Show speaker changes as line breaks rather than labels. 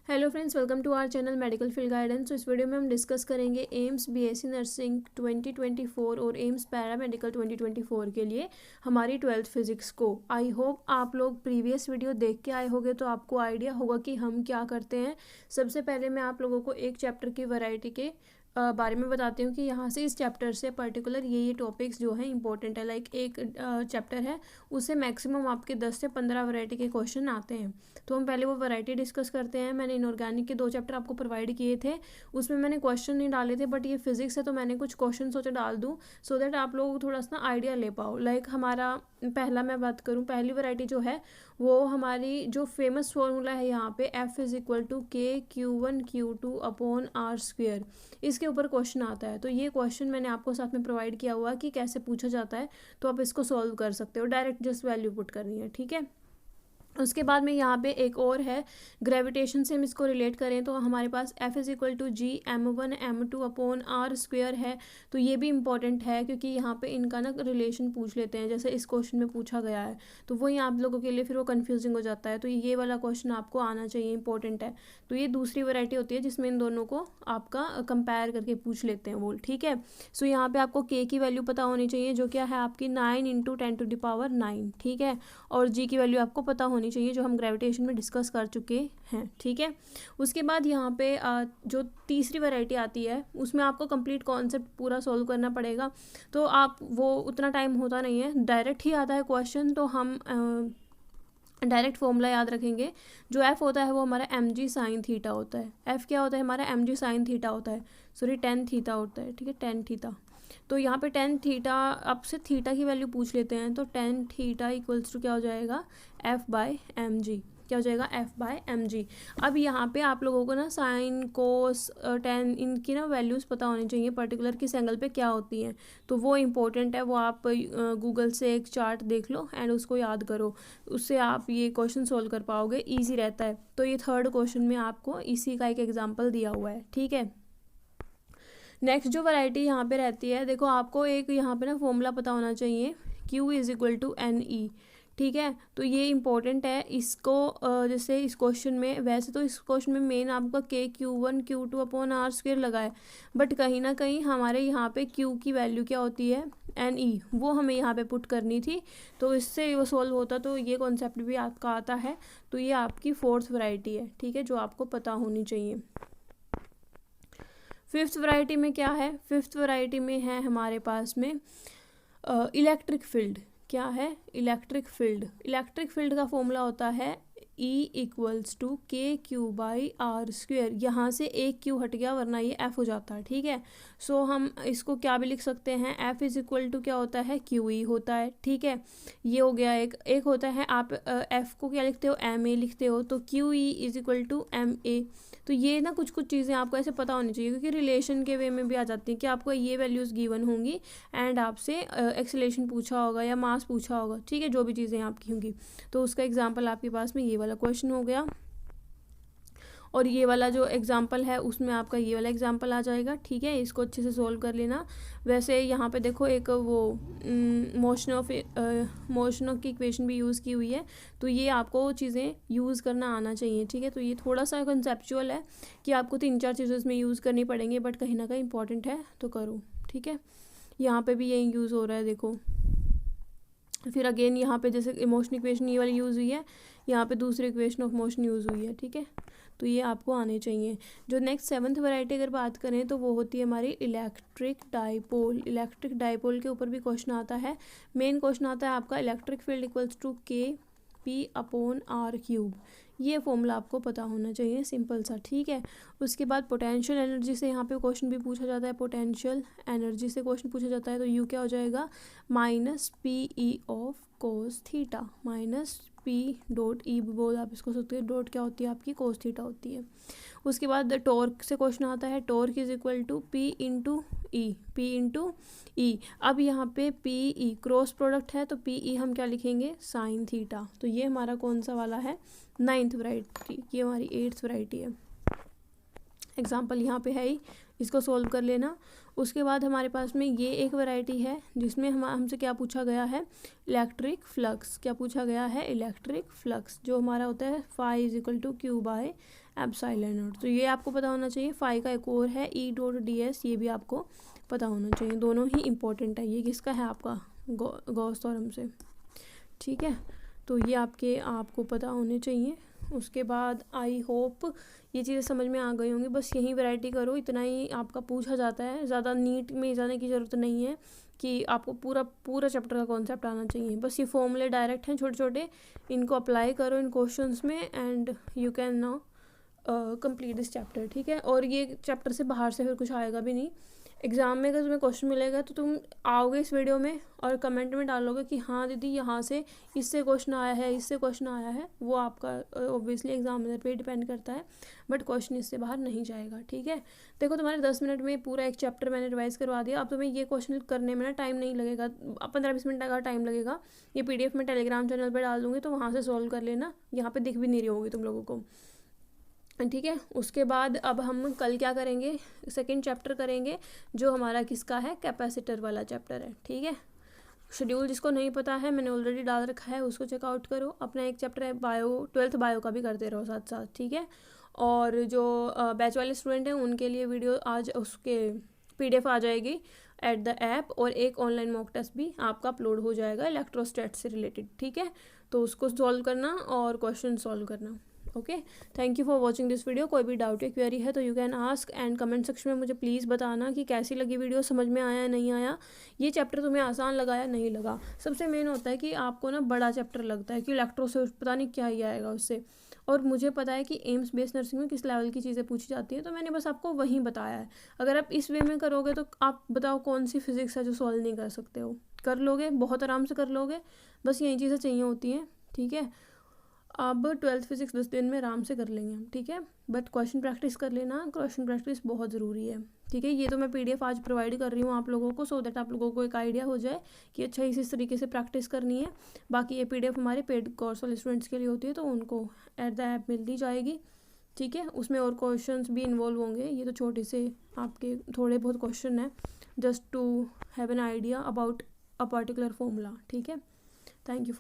Hello friends, welcome to our channel medical field guidance. तो इस video में हम डिस्कस करेंगे एम्स बीएससी नर्सिंग 2024 और एम्स पैरामेडिकल 2024 के लिए हमारी 12th फिजिक्स को। आई होप आप लोग प्रीवियस वीडियो देख के आए होंगे तो आपको आइडिया होगा कि हम क्या करते हैं। सबसे पहले मैं आप लोगों को एक चैप्टर की वैरायटी के बारे में बताती हूँ कि यहाँ से इस चैप्टर से पर्टिकुलर ये टॉपिक्स जो हैं इंपॉर्टेंट है। लाइक एक चैप्टर है, उससे मैक्सिमम आपके 10 से 15 वैरायटी के क्वेश्चन आते हैं। तो हम पहले वो वैरायटी डिस्कस करते हैं। मैंने इनऑर्गेनिक के 2 चैप्टर आपको प्रोवाइड किए थे, उसमें मैंने क्वेश्चन नहीं डाले थे, बट ये फिजिक्स है तो मैंने कुछ क्वेश्चन सोचा डाल दूँ सो दैट आप लोग थोड़ा सा आइडिया ले पाओ। लाइक हमारा पहला मैं बात करूँ, पहली वैरायटी जो है वो हमारी जो फेमस फॉर्मूला है यहाँ पे F is equal to KQ1Q2/R², इसके ऊपर क्वेश्चन आता है। तो ये क्वेश्चन मैंने आपको साथ में प्रोवाइड किया हुआ है कि कैसे पूछा जाता है, तो आप इसको सॉल्व कर सकते हो। डायरेक्ट जस्ट वैल्यू पुट करनी है, ठीक है। उसके बाद में यहाँ पे एक और है, ग्रेविटेशन से हम इसको रिलेट करें तो हमारे पास F is equal to GM1M2/R² है। तो ये भी इंपॉर्टेंट है क्योंकि यहाँ पे इनका ना रिलेशन पूछ लेते हैं, जैसे इस क्वेश्चन में पूछा गया है, तो वही आप लोगों के लिए फिर वो कंफ्यूजिंग हो जाता है। तो ये वाला क्वेश्चन आपको आना चाहिए, इंपॉर्टेंट है। तो ये दूसरी वैरायटी होती है जिसमें इन दोनों को आपका कंपेयर करके पूछ लेते हैं वो, ठीक है। सो यहाँ पे आपको K की वैल्यू पता होनी चाहिए, जो क्या है आपकी 9 × 10⁹ ठीक है। और G की वैल्यू आपको पता होनी चाहिए, जो हम ग्रेविटेशन में डिस्कस कर चुके हैं, ठीक है। उसके बाद यहाँ पे जो तीसरी वैरायटी आती है उसमें आपको कंप्लीट कॉन्सेप्ट पूरा सॉल्व करना पड़ेगा। तो आप वो उतना टाइम होता नहीं है, डायरेक्ट ही आता है क्वेश्चन, तो हम डायरेक्ट फॉर्मूला याद रखेंगे। जो F होता है वो हमारा mg sin थीटा होता है। F क्या होता है हमारा mg sin थीटा होता है, सॉरी tan थीटा होता है, ठीक है, tan थीटा। तो यहाँ पे tan थीटा, आपसे थीटा की वैल्यू पूछ लेते हैं, तो tan थीटा इक्वल्स टू क्या हो जाएगा F/mg, क्या हो जाएगा F/mg। अब यहाँ पे आप लोगों को ना साइन कोस tan इनकी ना वैल्यूज़ पता होनी चाहिए, पर्टिकुलर किस एंगल पे क्या होती हैं। तो वो इम्पोर्टेंट है, वो आप गूगल से एक चार्ट देख लो एंड उसको याद करो, उससे आप ये क्वेश्चन सोल्व कर पाओगे, ईजी रहता है। तो ये थर्ड क्वेश्चन में आपको इसी का एक एग्जाम्पल दिया हुआ है, ठीक है। नेक्स्ट जो वैरायटी यहाँ पे रहती है, देखो आपको एक यहाँ पे ना फॉर्मूला पता होना चाहिए, Q is equal to NE, ठीक है। तो ये इंपॉर्टेंट है, इसको जैसे इस क्वेश्चन में, वैसे तो इस क्वेश्चन में मेन आपका KQ1Q2/R² लगा है, बट कहीं ना कहीं हमारे यहाँ पे Q की वैल्यू क्या होती है NE, वो हमें यहाँ पे पुट करनी थी, तो इससे वो सॉल्व होता। तो ये कॉन्सेप्ट भी आपका आता है। तो ये आपकी फोर्थ वैरायटी है, ठीक है, जो आपको पता होनी चाहिए। फिफ्थ वैरायटी में क्या है, फिफ्थ वैरायटी में है हमारे पास में इलेक्ट्रिक फील्ड। क्या है इलेक्ट्रिक फील्ड, इलेक्ट्रिक फील्ड का फॉर्मूला होता है E इक्वल्स टू KQ/R²। यहाँ से एक Q हट गया वरना ये F हो जाता है, ठीक है। सो हम इसको क्या भी लिख सकते हैं, F इज इक्वल टू क्या होता है QE होता है, ठीक है। ये हो गया एक होता है, आप F को क्या लिखते हो MA लिखते हो, तो QE is equal to MA। तो ये ना कुछ कुछ चीज़ें आपको ऐसे पता होनी चाहिए, क्योंकि रिलेशन के वे में भी आ जाती हैं कि आपको ये वैल्यूज़ गिवन होंगी एंड आपसे एक्सेलेरेशन पूछा होगा या मास पूछा होगा, ठीक है, जो भी चीज़ें आपकी होंगी। तो उसका एग्जाम्पल आपके पास में ये वाला क्वेश्चन हो गया, और ये वाला जो एग्जाम्पल है उसमें आपका ये वाला एग्जाम्पल आ जाएगा, ठीक है। इसको अच्छे से सोल्व कर लेना। वैसे यहाँ पे देखो एक वो मोशन ऑफ की इक्वेशन भी यूज़ की हुई है, तो ये आपको चीज़ें यूज़ करना आना चाहिए, ठीक है। तो ये थोड़ा सा कंसेप्चुअल है कि आपको 3-4 चीज़ें इसमें यूज़ करनी पड़ेंगी, बट कहीं ना कहीं इंपॉर्टेंट है, तो करो, ठीक है। यहाँ पे भी यही यूज़ हो रहा है, देखो। फिर अगेन यहाँ पे जैसे इमोशन इक्वेशन ये वाली यूज़ हुई है, यहाँ पे दूसरी इक्वेशन ऑफ मोशन यूज़ हुई है, ठीक है। तो ये आपको आने चाहिए। जो नेक्स्ट 7th वैरायटी अगर बात करें तो वो होती है हमारी इलेक्ट्रिक डाइपोल। इलेक्ट्रिक डाइपोल के ऊपर भी क्वेश्चन आता है। मेन क्वेश्चन आता है आपका electric field equals to KP/R³। ये फॉर्मूला आपको पता होना चाहिए, सिंपल सा, ठीक है। उसके बाद पोटेंशियल एनर्जी से यहाँ पे क्वेश्चन भी पूछा जाता है, पोटेंशियल एनर्जी से क्वेश्चन पूछा जाता है, तो यू क्या हो जाएगा -PE of cos theta, -P.E बोल आप इसको सकते हो, डॉट क्या होती है आपकी कोस थीटा होती है। उसके बाद टॉर्क से क्वेश्चन आता है, torque is equal to P/E। अब यहाँ पे PE क्रॉस प्रोडक्ट है, तो PE हम क्या लिखेंगे साइन थीटा। तो ये हमारा कौन सा वाला है 9th वैरायटी, ये हमारी 8th वैरायटी है। एग्जाम्पल यहाँ पे है ही, इसको सोल्व कर लेना। उसके बाद हमारे पास में ये एक वैरायटी है जिसमें हमसे क्या पूछा गया है इलेक्ट्रिक फ्लक्स। क्या पूछा गया है इलेक्ट्रिक फ्लक्स, जो हमारा होता है phi = Q/m। Epsilon not. तो ये आपको पता होना चाहिए। फाई का एक और है E.ds, ये भी आपको पता होना चाहिए। दोनों ही इम्पोर्टेंट है। ये किसका है? आपका गॉस थ्योरम से, ठीक है। तो ये आपको पता होने चाहिए। उसके बाद आई होप ये चीज़ें समझ में आ गई होंगी। बस यही वैरायटी करो, इतना ही आपका पूछा जाता है। ज़्यादा नीट में जाने की ज़रूरत नहीं है कि आपको पूरा चैप्टर का कॉन्सेप्ट आना चाहिए। बस ये फॉर्मूले डायरेक्ट हैं छोटे छोटे, इनको अप्लाई करो इन क्वेश्चंस में and you can now complete this chapter, ठीक है। और ये चैप्टर से बाहर से फिर कुछ आएगा भी नहीं। एग्ज़ाम में अगर तुम्हें क्वेश्चन मिलेगा तो तुम आओगे इस वीडियो में और कमेंट में डालोगे कि हाँ दीदी यहाँ से इससे क्वेश्चन आया है, इससे क्वेश्चन आया है। वो आपका ऑब्वियसली एग्जामिनर पे डिपेंड करता है, बट क्वेश्चन इससे बाहर नहीं जाएगा, ठीक है। देखो तुम्हारे 10 मिनट में पूरा एक चैप्टर मैंने रिवाइज करवा दिया। अब तुम्हें ये क्वेश्चन करने में ना टाइम नहीं लगेगा, 15-20 मिनट का टाइम लगेगा। ये PDF में टेलीग्राम चैनल पर डाल दूँगी, तो वहाँ से सॉल्व कर लेना। यहाँ पर दिख भी नहीं रही होगी तुम लोगों को, ठीक है। उसके बाद अब हम कल क्या करेंगे? सेकंड चैप्टर करेंगे, जो हमारा किसका है? कैपेसिटर वाला चैप्टर है, ठीक है। शेड्यूल जिसको नहीं पता है मैंने ऑलरेडी डाल रखा है, उसको चेकआउट करो। अपना एक चैप्टर है बायो, 12th बायो का भी करते रहो साथ साथ, ठीक है। और जो बैच वाले स्टूडेंट हैं उनके लिए वीडियो आज उसके PDF आ जाएगी एट द ऐप, और एक ऑनलाइन मॉक टेस्ट भी आपका अपलोड हो जाएगा इलेक्ट्रोस्टैट से रिलेटेड, ठीक है। तो उसको सॉल्व करना और क्वेश्चन सॉल्व करना, okay. Thank you for watching this video. कोई भी डाउट या क्वेरी है तो you can ask and comment section में मुझे प्लीज़ बताना कि कैसी लगी वीडियो, समझ में आया नहीं आया, ये चैप्टर तुम्हें आसान लगा या नहीं लगा। सबसे मेन होता है कि आपको ना बड़ा चैप्टर लगता है कि इलेक्ट्रो से पता नहीं क्या ही आएगा उससे, और मुझे पता है कि एम्स बेस्ड नर्सिंग में किस लेवल की चीज़ें पूछी जाती हैं, तो मैंने बस आपको वहीं बताया है। अगर आप इस वे में करोगे तो आप बताओ कौन सी फिजिक्स है जो सॉल्व नहीं कर सकते हो? कर लोगे, बहुत आराम से कर लोगे। बस यही चीज़ें चाहिए होती हैं, ठीक है। अब 12th फिजिक्स 10 दिन में आराम से कर लेंगे हम, ठीक है। बट क्वेश्चन प्रैक्टिस कर लेना, क्वेश्चन प्रैक्टिस बहुत ज़रूरी है, ठीक है। ये तो मैं PDF आज प्रोवाइड कर रही हूँ आप लोगों को, सो दैट आप लोगों को एक आइडिया हो जाए कि अच्छा इस तरीके से प्रैक्टिस करनी है। बाकी ये PDF हमारे पेड कोर्स वाले स्टूडेंट्स के लिए होती है, तो उनको एट द ऐप मिलती जाएगी, ठीक है। उसमें और क्वेश्चन भी इन्वॉल्व होंगे। ये तो छोटे से आपके थोड़े बहुत क्वेश्चन हैं, just to have an idea about a particular formula, ठीक है। Thank you.